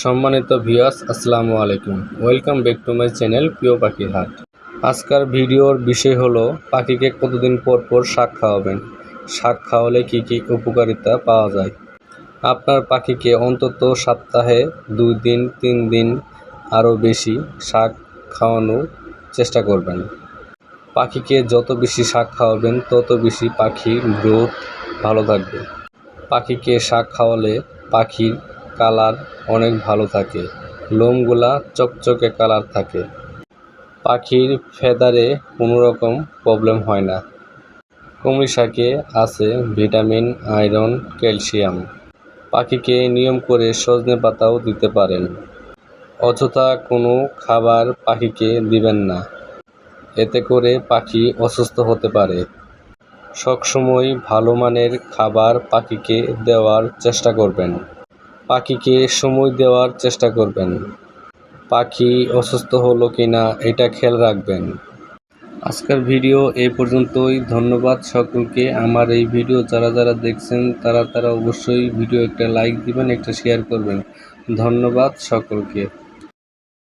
সম্মানিত ভিউয়ার্স, আসসালামু আলাইকুম। Welcome back to my channel প্রিয় পাখির হাট। আজকের ভিডিওর বিষয় হলো পাখিকে কতদিন পর পর শাক খাওয়াবেন, শাক খাওয়ালে কি কি উপকারিতা পাওয়া যায়। আপনার পাখিকে অন্তত সপ্তাহে 2 দিন 3 দিন আরও বেশি শাক খাওয়ানোর চেষ্টা করবেন। পাখিকে যত বেশি শাক খাওয়াবেন তত বেশি পাখির গ্রোথ ভালো থাকবে। পাখিকে শাক খাওয়ালে পাখির কালার অনেক ভালো থাকে, লোমগুলা চকচকে কালার থাকে, পাখির ফেদারে কোনো রকম প্রবলেম হয় না। কুমড়ি শাকে আছে ভিটামিন, আয়রন, ক্যালসিয়াম। পাখিকে নিয়ম করে সজনে পাতাও দিতে পারেন। অযথা কোনো খাবার পাখিকে দিবেন না, এতে করে পাখি অসুস্থ হতে পারে। সবসময় ভালো মানের খাবার পাখিকে দেওয়ার চেষ্টা করবেন। পাখিকে সময় দেওয়ার চেষ্টা করবেন। পাখি অসুস্থ হলো কিনা এটা খেয়াল রাখবেন। আজকের ভিডিও এই পর্যন্তই। ধন্যবাদ সকলকে। আমার এই ভিডিও যারা দেখছেন তারা অবশ্যই ভিডিও একটা লাইক দিবেন, একটা শেয়ার করবেন। ধন্যবাদ সকলকে।